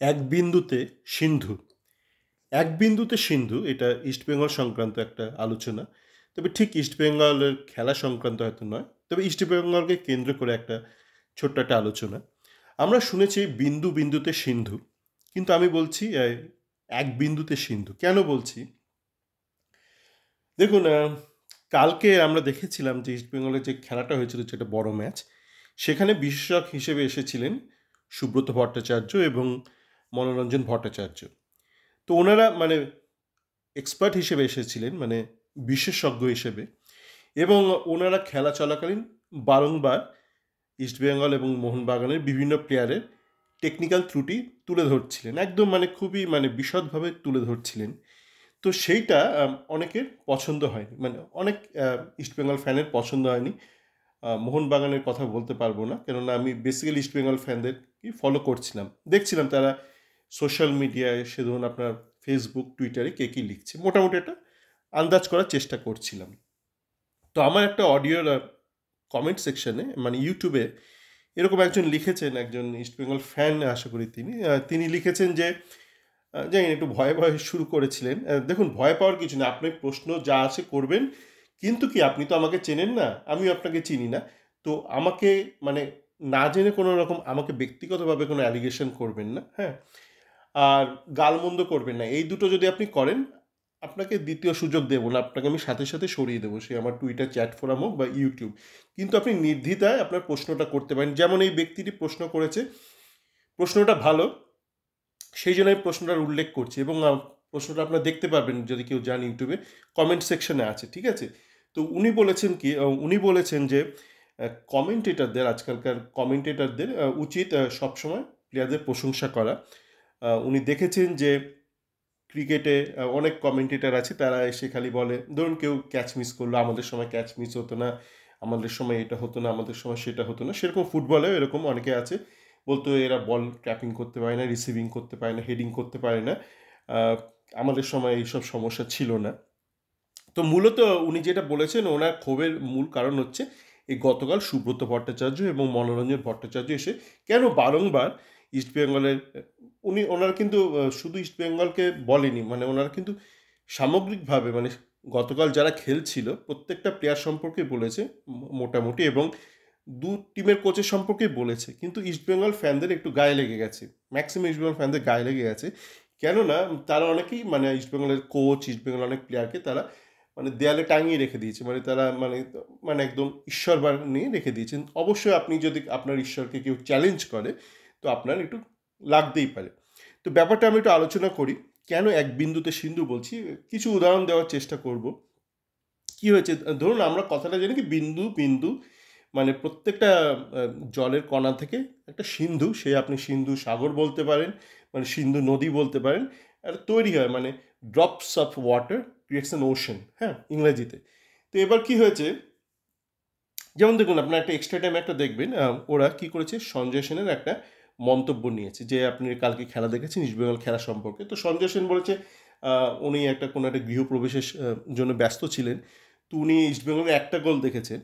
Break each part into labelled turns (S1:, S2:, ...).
S1: এক বিন্দুতে সিন্ধু। এক বিন্দুতে সিন্ধু এটা ইস্টবেঙ্গল সংক্রান্ত একটা আলোচনা। তবে ঠিক ইস্টবেঙ্গলের খেলা সংক্রান্ত হয়তো নয়। তবে ইস্টবেঙ্গলকে কেন্দ্র করে একটা ছোট্ট একটা আলোচনা। আমরা শুনেছি বিন্দু বিন্দুতে সিন্ধু। কিন্তু আমি বলছি এক বিন্দুতে সিন্ধু। কেন বলছি? দেখুন কালকে আমরা দেখেছিলাম যে ইস্টবেঙ্গলের যে খেলাটা হয়েছিল যেটা বড় ম্যাচ, সেখানে বিশেষজ্ঞ হিসেবে এসেছিলেন সুব্রত ভট্টাচার্য এবং মনোরঞ্জন ভট্টাচার্য। তো ওনারা মানে এক্সপার্ট হিসেবে এসেছিলেন, মানে বিশেষজ্ঞ হিসেবে, এবং ওনারা খেলা চলাকালীন বারংবার ইস্টবেঙ্গল এবং মোহনবাগানের বিভিন্ন প্লেয়ারের টেকনিক্যাল ত্রুটি তুলে ধরছিলেন, একদম মানে খুবই মানে বিশদভাবে তুলে ধরছিলেন। তো সেইটা অনেকের পছন্দ হয়নি, মানে অনেক ইস্টবেঙ্গল ফ্যানের পছন্দ হয়নি। মোহনবাগানের কথা বলতে পারবো না, কেননা আমি বেসিক্যালি ইস্টবেঙ্গল ফ্যানদেরকে ফলো করছিলাম, দেখছিলাম তারা সোশ্যাল মিডিয়ায়, সে ধরুন আপনার ফেসবুক টুইটারে কে কী লিখছে, মোটামুটি একটা আন্দাজ করার চেষ্টা করছিলাম। তো আমার একটা অডিওর কমেন্ট সেকশনে, মানে ইউটিউবে, এরকম একজন লিখেছেন, একজন ইস্টবেঙ্গল ফ্যান আশা করি তিনি লিখেছেন যে জানি না, একটু ভয়ে ভয়ে শুরু করেছিলেন। দেখুন, ভয় পাওয়ার কিছু না, আপনি প্রশ্ন যা আছে করবেন, কিন্তু কি আপনি তো আমাকে চেনেন না, আমিও আপনাকে চিনি না। তো আমাকে মানে না জেনে কোনো রকম আমাকে ব্যক্তিগতভাবে কোনো অ্যালিগেশন করবেন না, হ্যাঁ? আর গালমন্দ করবেন না। এই দুটো যদি আপনি করেন, আপনাকে দ্বিতীয় সুযোগ দেব না। আপনাকে আমি সাথে সাথে সরিয়ে দেবো, সে আমার টুইটার চ্যাট ফোরাম হোক বা ইউটিউব। কিন্তু আপনি নির্দ্বিধায় আপনার প্রশ্নটা করতে পারেন। যেমন এই ব্যক্তিটি প্রশ্ন করেছে, প্রশ্নটা ভালো, সেই জন্য আমি প্রশ্নটার উল্লেখ করছি, এবং প্রশ্নটা আপনারা দেখতে পারবেন যদি কেউ যান ইউটিউবে, কমেন্ট সেকশনে আছে, ঠিক আছে? তো উনি বলেছেন কি, উনি বলেছেন যে কমেন্টেটরদের, আজকালকার কমেন্টেটরদের উচিত সবসময় প্লেয়ারদের প্রশংসা করা। উনি দেখেছেন যে ক্রিকেটে অনেক কমেন্টেটর আছে, তারা এসে খালি বলে, ধরুন কেউ ক্যাচ মিস করলো, আমাদের সময় ক্যাচ মিস হতো না, আমাদের সময় এটা হতো না, আমাদের সময় সেটা হতো না। সেরকম ফুটবলেও এরকম অনেকে আছে, বলতো এরা বল ট্র্যাপিং করতে পারে না, রিসিভিং করতে পারে না, হেডিং করতে পারে না, আহ, আমাদের সময় এইসব সমস্যা ছিল না। তো মূলত উনি যেটা বলেছেন, ওনার ক্ষোভের মূল কারণ হচ্ছে এই গতকাল সুব্রত ভট্টাচার্য এবং মনোরঞ্জন ভট্টাচার্য এসে কেন বারংবার ইস্টবেঙ্গলের, ওনারা কিন্তু শুধু ইস্টবেঙ্গলকে বলেনি, মানে ওনারা কিন্তু সামগ্রিকভাবে, মানে গতকাল যারা খেলছিল প্রত্যেকটা প্লেয়ার সম্পর্কে বলেছে মোটামুটি, এবং দু টিমের কোচের সম্পর্কে বলেছে। কিন্তু ইস্টবেঙ্গল ফ্যানদের একটু গায়ে লেগে গেছে, ম্যাক্সিমাম ইস্টবেঙ্গল ফ্যানদের গায়ে লেগে গেছে। কেননা তারা অনেকেই, মানে ইস্টবেঙ্গলের কোচ, ইস্টবেঙ্গল অনেক প্লেয়ারকে তারা মানে দেয়ালে টাঙিয়ে রেখে দিয়েছে, মানে তারা মানে মানে একদম ঈশ্বর নিয়ে রেখে দিয়েছেন। অবশ্যই আপনি যদি আপনার ঈশ্বরকে কেউ চ্যালেঞ্জ করে, তো আপনার একটু লাগতেই পারে। তো ব্যাপারটা আমি একটু আলোচনা করি, কেন এক বিন্দুতে সিন্ধু বলছি, কিছু উদাহরণ দেওয়ার চেষ্টা করব। কি হয়েছে, ধরুন আমরা কথাটা জানি কি, বিন্দু বিন্দু মানে প্রত্যেকটা জলের কণা থেকে একটা সিন্ধু, সে আপনি সিন্ধু সাগর বলতে পারেন, মানে সিন্ধু নদী বলতে পারেন, একটা তৈরি হয়, মানে drops of water creates an ocean, হ্যাঁ, ইংরেজিতে। তো এবার কি হয়েছে, যেমন দেখুন আপনার একটা এক্সট্রা টাইম একটা দেখবেন, ওরা কি করেছে, সঞ্জয় সেনের একটা মন্তব্য নিয়েছে, যে আপনি কালকে খেলা দেখেছেন ইস্টবেঙ্গল খেলা সম্পর্কে। তো সঞ্জয় সেন বলেছে উনি একটা কোনো একটা গৃহপ্রবেশের জন্য ব্যস্ত ছিলেন, তো উনি ইস্টবেঙ্গলের একটা গোল দেখেছেন,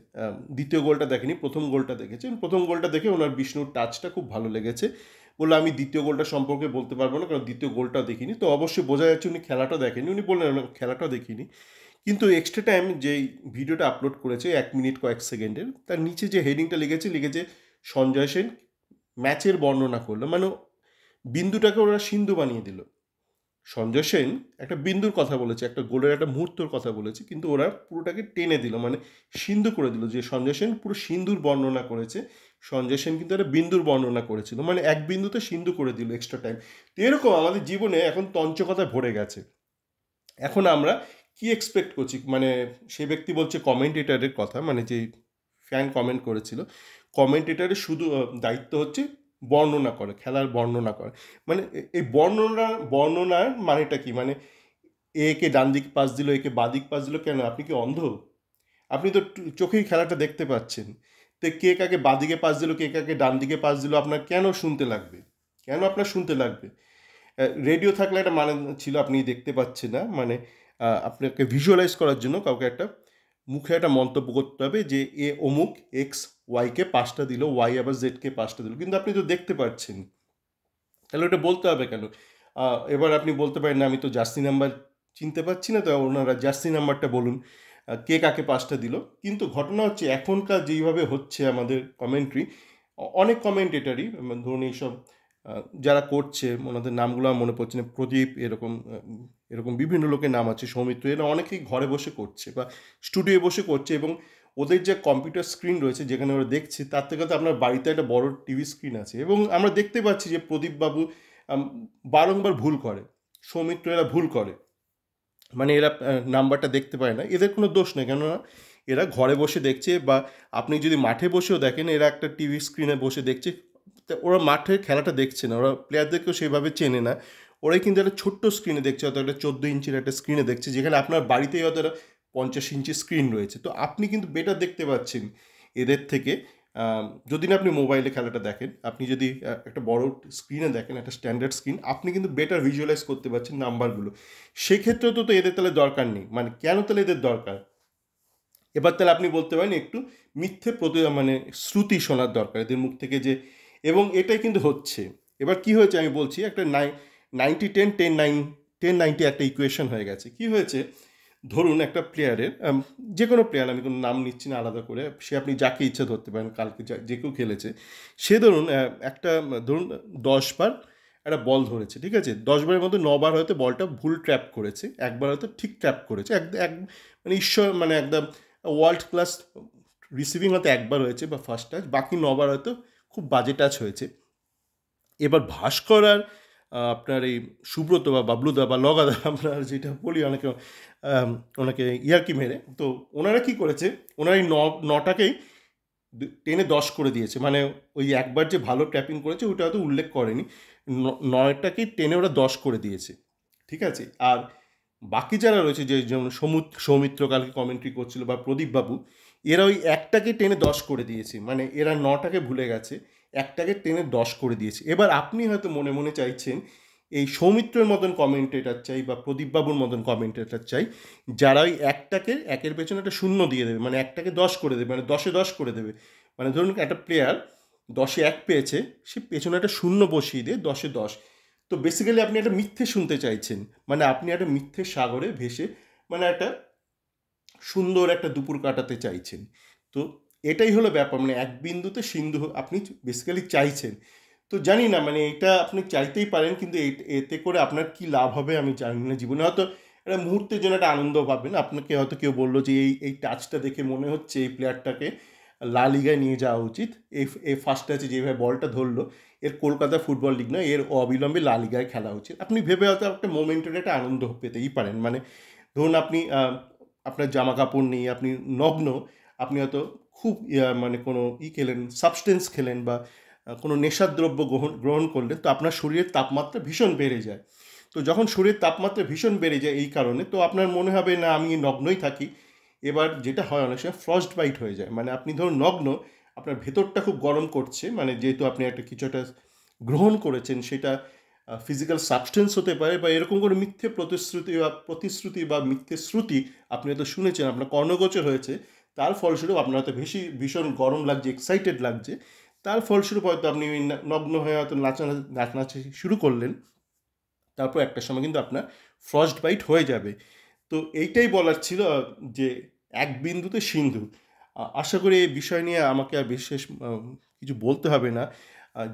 S1: দ্বিতীয় গোলটা দেখেনি, প্রথম গোলটা দেখেছেন। প্রথম গোলটা দেখে ওনার বিষ্ণুর টাচটা খুব ভালো লেগেছে, বললো আমি দ্বিতীয় গোলটা সম্পর্কে বলতে পারবো না, কারণ দ্বিতীয় গোলটাও দেখিনি। তো অবশ্যই বোঝা যাচ্ছে উনি খেলাটা দেখেনি, উনি বললেন "না, খেলাটাও দেখিনি"। কিন্তু এক্সট্রা টাইম যেই ভিডিওটা আপলোড করেছে 1 মিনিট কয়েক সেকেন্ডের, তার নিচে যে হেডিংটা লিখেছে সঞ্জয় সেন ম্যাচের বর্ণনা করলো, মানে বিন্দুটাকে ওরা সিন্ধু বানিয়ে দিল। সঞ্জয় সেন একটা বিন্দুর কথা বলেছে, একটা গোলের একটা মুহূর্তর কথা বলেছে, কিন্তু ওরা পুরোটাকে টেনে দিল, মানে সিন্ধু করে দিল, যে সঞ্জয় সেন পুরো সিন্ধুর বর্ণনা করেছে, সঞ্জয় সেন কিন্তু একটা বিন্দুর বর্ণনা করেছিল, মানে এক বিন্দুতে সিন্ধু করে দিল এক্সট্রা টাইম। তো এরকম আমাদের জীবনে এখন তঞ্চকথায় ভরে গেছে। এখন আমরা কি এক্সপেক্ট করছি, মানে সে ব্যক্তি বলছে কমেন্টেটরের কথা, মানে যে ফ্যান কমেন্ট করেছিল, কমেন্টেটরের শুধু দায়িত্ব হচ্ছে বর্ণনা করে, খেলার বর্ণনা করে। মানে এই বর্ণনার মানেটা কি, মানে একে ডান দিক পাস দিল, একে বাদিক পাস দিল, কেন আপনি কি অন্ধ? আপনি তো চোখেই খেলাটা দেখতে পাচ্ছেন। তো কে কাকে বাদিকে পাস দিল, কে কাকে ডান দিকে পাস দিল, আপনার কেন শুনতে লাগবে? কেন আপনার শুনতে লাগবে? রেডিও থাকলে একটা মানে ছিল, আপনি দেখতে পাচ্ছেন না, মানে আপনাকে ভিজুয়ালাইজ করার জন্য কাউকে একটা মুখে একটা মন্তব্য করতে হবে যে এ অমুক এক্স ওয়াইকে পাঁচটা দিল, ওয়াই আবার জেডকে পাঁচটা দিল, কিন্তু আপনি তো দেখতে পাচ্ছেন। তাহলে ওটা বলতে হবে কেন? এবার আপনি বলতে পারেন, "না, আমি তো জার্সি নাম্বার চিনতে পারছি না, তো ওনারা জার্সি নাম্বারটা বলুন, কে কাকে পাসটা দিল?" কিন্তু ঘটনা হচ্ছে এখনকার যেইভাবে হচ্ছে আমাদের কমেন্ট্রি, অনেক কমেন্টেটরই ধরুন এইসব যারা করছে, ওনাদের নামগুলো আমার মনে পড়ছে না, প্রদীপ এরকম বিভিন্ন লোকের নাম আছে, সৌমিত্র, এরা অনেকেই ঘরে বসে করছে বা স্টুডিওয়ে বসে করছে, এবং ওদের যে কম্পিউটার স্ক্রিন রয়েছে যেখানে ওরা দেখছে, তার থেকে তো আপনার বাড়িতে একটা বড় টিভি স্ক্রিন আছে, এবং আমরা দেখতে পাচ্ছি যে প্রদীপবাবু আম, বারংবার ভুল করে, সৌমিত্র এরা ভুল করে, মানে এরা নাম্বারটা দেখতে পায় না, এদের কোনো দোষ নেই, কেননা এরা ঘরে বসে দেখছে, বা আপনি যদি মাঠে বসেও দেখেন, এরা একটা টিভি স্ক্রিনে বসে দেখছে, তা ওরা মাঠের খেলাটা দেখছে না, ওরা প্লেয়ারদেরকেও সেভাবে চেনে না, ওরাই কিন্তু একটা ছোট্ট স্ক্রিনে দেখছে, হয়তো একটা 14 ইঞ্চির একটা স্ক্রিনে দেখছে, যেখানে আপনার বাড়িতেই হয়তো একটা 50 ইঞ্চি স্ক্রিন রয়েছে, তো আপনি কিন্তু বেটার দেখতে পাচ্ছেন এদের থেকে। যদি না আপনি মোবাইলে খেলাটা দেখেন, আপনি যদি একটা বড় স্ক্রিনে দেখেন, একটা স্ট্যান্ডার্ড স্ক্রিন, আপনি কিন্তু বেটার ভিজুয়ালাইজ করতে পারছেন নাম্বারগুলো। সেক্ষেত্রেও তো এদের তাহলে দরকার নেই, মানে কেন তাহলে এদের দরকার? এবার তাহলে আপনি বলতে পারেন একটু মিথ্যে মানে শ্রুতি শোনার দরকার এদের মুখ থেকে, যে এবং এটাই কিন্তু হচ্ছে। এবার কি হয়েছে আমি বলছি, একটা 90-10, 10-9, 10-90 একটা ইকুয়েশন হয়ে গেছে। কি হয়েছে, ধরুন একটা প্লেয়ারের, যে কোনো প্লেয়ার, আমি কোনো নাম নিচ্ছি না আলাদা করে, সে আপনি যাকে ইচ্ছা ধরতে পারেন, কালকে যে কেউ খেলেছে, সে ধরুন একটা, ধরুন 10 বার একটা বল ধরেছে, ঠিক আছে, 10 বারের মধ্যে 9 বার হয়তো বলটা ভুল ট্র্যাপ করেছে, একবার হয়তো ঠিক ট্র্যাপ করেছে, মানে ঈশ্বর, মানে একদম ওয়ার্ল্ড ক্লাস রিসিভিং হয়তো একবার হয়েছে বা ফার্স্ট টাচ, বাকি 9 বার হয়তো খুব বাজে টাচ হয়েছে। এবার ভাস্কর আর আপনার এই সুব্রত বা বাবলুদা বা লগাদা, আপনার যেটা বলি অনেকে, ওনাকে ইয়ার্কি মেরে, তো ওনারা কি করেছে, ওনারা এই নটাকেই 10-এ 10 করে দিয়েছে, মানে ওই একবার যে ভালো ট্যাপিং করেছে ওটা হয়তো উল্লেখ করেনি, 9টাকেই 10-এ ওরা 10 করে দিয়েছে, ঠিক আছে। আর বাকি যারা রয়েছে, যে যেমন সৌমিত্র কালকে কমেন্ট্রি করছিল, বা প্রদীপবাবু, এরা ওই একটাকে 10-এ 10 করে দিয়েছে, মানে এরা 9টাকে ভুলে গেছে, একটাকে 10-এ 10 করে দিয়েছে। এবার আপনি হয়তো মনে মনে চাইছেন, এই সৌমিত্রের মতন কমেন্টেটার চাই, বা প্রদীপবাবুর মতন কমেন্টেটার চাই, যারা ওই একটাকে একের পেছনে একটা শূন্য দিয়ে দেবে, মানে একটাকে 10 করে দেবে, মানে 10-এ 10 করে দেবে, মানে ধরুন একটা প্লেয়ার 10-এ 1 পেয়েছে, সে পেছনে একটা শূন্য বসিয়ে দিয়ে 10-এ 10। তো বেসিক্যালি আপনি একটা মিথ্যে শুনতে চাইছেন, মানে আপনি একটা মিথ্যে সাগরে ভেসে, মানে একটা সুন্দর একটা দুপুর কাটাতে চাইছেন। তো এটাই হলো ব্যাপার, মানে এক বিন্দুতে সিন্ধু আপনি বেসিক্যালি চাইছেন। তো জানি না, মানে এটা আপনি চাইতেই পারেন, কিন্তু এতে করে আপনার কি লাভ হবে আমি জানি না। জীবনে হয়তো একটা মুহূর্তের জন্য একটা আনন্দ পাবেন, আপনাকে হয়তো কেউ বললো যে এই টাচটা দেখে মনে হচ্ছে এই প্লেয়ারটাকে লা লিগায় নিয়ে যাওয়া উচিত, এই ফার্স্ট টাচে যেভাবে বলটা ধরলো, এর কলকাতা ফুটবল লিগ নয়, এর অবিলম্বে লা লিগায় খেলা উচিত, আপনি ভেবে হয়তো একটা মোমেন্টের একটা আনন্দ পেতেই পারেন। মানে ধরুন আপনি আপনার জামা কাপড় নেই, আপনি নগ্ন, আপনি হয়তো খুব মানে কোনো খেলেন, সাবস্টেন্স খেলেন, বা কোনো নেশাদ্রব্য গ্রহণ করলেন, তো আপনার শরীরের তাপমাত্রা ভীষণ বেড়ে যায়। তো যখন শরীরের তাপমাত্রা ভীষণ বেড়ে যায় এই কারণে, তো আপনার মনে হবে না আমি নগ্নই থাকি। এবার যেটা হয় অনেক সময় ফ্রস্ট বাইট হয়ে যায়, মানে আপনি ধরুন নগ্ন, আপনার ভেতরটা খুব গরম করছে, মানে যেহেতু আপনি একটা কিছু একটা গ্রহণ করেছেন, সেটা ফিজিক্যাল সাবস্টেন্স হতে পারে, বা এরকম করে মিথ্যে প্রতিশ্রুতি বা মিথ্যে শ্রুতি আপনি হয়তো শুনেছেন, আপনার কর্ণগোচর হয়েছে, তার ফলস্বরূপ আপনার হয়তো ভীষণ গরম লাগছে, এক্সাইটেড লাগছে, তার ফলস্বরূপ হয়তো আপনি ওই নগ্ন হয়ে হয়তো নাচানাচি শুরু করলেন, তারপর একটা সময় কিন্তু আপনার ফ্রস্ট বাইট হয়ে যাবে। তো এইটাই বলার ছিল, যে এক বিন্দুতে সিন্ধু। আশা করি এই বিষয় নিয়ে আমাকে আর বিশেষ কিছু বলতে হবে না।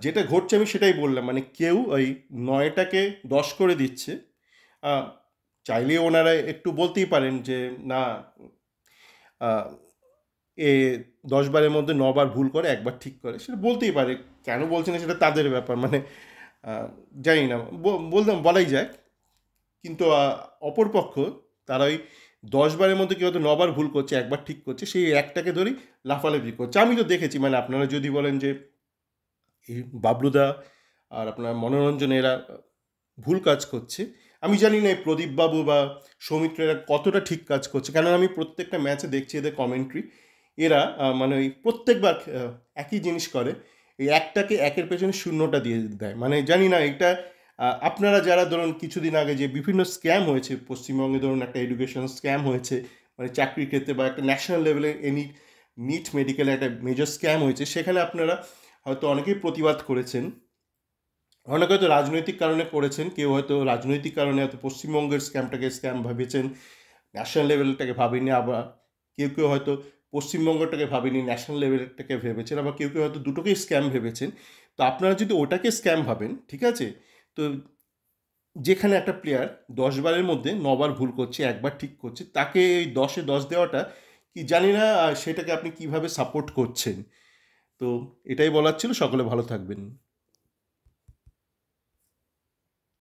S1: যেটা ঘটছে আমি সেটাই বললাম, মানে কেউ ওই 9টাকে 10 করে দিচ্ছে। আহ, চাইলে ওনারা একটু বলতেই পারেন যে না, আহ, এ 10 বারের মধ্যে 9 বার ভুল করে, একবার ঠিক করে, সেটা বলতেই পারে, কেন বলছে না সেটা তাদের ব্যাপার, মানে জানি না, বলাই যায়। কিন্তু অপরপক্ষ, তারা ওই 10 বারের মধ্যে কেউ হয়তো 9 বার ভুল করছে, একবার ঠিক করছে, সেই একটাকে ধরেই লাফালাফি করছে। আমি তো দেখেছি, মানে আপনারা যদি বলেন যে এই বাবলুদা আর আপনার মনোরঞ্জন এরা ভুল কাজ করছে, আমি জানি না এই প্রদীপবাবু বা সৌমিত্র এরা কতটা ঠিক কাজ করছে, কারণ আমি প্রত্যেকটা ম্যাচে দেখছি এদের কমেন্ট্রি, এরা মানে ওই প্রত্যেকবার একই জিনিস করে, এই একটাকে একের পেছনে শূন্যটা দিয়ে দেয়, মানে জানি না এটা। আপনারা যারা ধরুন কিছুদিন আগে যে বিভিন্ন স্ক্যাম হয়েছে পশ্চিমবঙ্গে, ধরুন একটা এডুকেশন স্ক্যাম হয়েছে, মানে চাকরির ক্ষেত্রে, বা একটা ন্যাশনাল লেভেলে নিট মেডিকেলে একটা মেজর স্ক্যাম হয়েছে, সেখানে আপনারা হয়তো অনেকেই প্রতিবাদ করেছেন, অনেকে হয়তো রাজনৈতিক কারণে করেছেন, কেউ হয়তো রাজনৈতিক কারণে হয়তো পশ্চিমবঙ্গের স্ক্যামটাকে স্ক্যাম ভেবেছেন, ন্যাশনাল লেভেলটাকে ভাবেনি। আবার কেউ কেউ হয়তো পশ্চিমবঙ্গটাকে ভাবেনি, ন্যাশনাল লেভেলটাকে ভেবেছেন। আবার কেউ কেউ হয়তো দুটোকেই স্ক্যাম ভেবেছেন। তো আপনারা যদি ওটাকে স্ক্যাম ভাবেন, ঠিক আছে, তো যেখানে একটা প্লেয়ার 10 বারের মধ্যে 9 বার ভুল করছে, একবার ঠিক করছে, তাকে এই 10-এ 10 দেওয়াটা কি জানি না, সেটাকে আপনি কিভাবে সাপোর্ট করছেন। তো এটাই বলার ছিল। সকলে ভালো থাকবেন।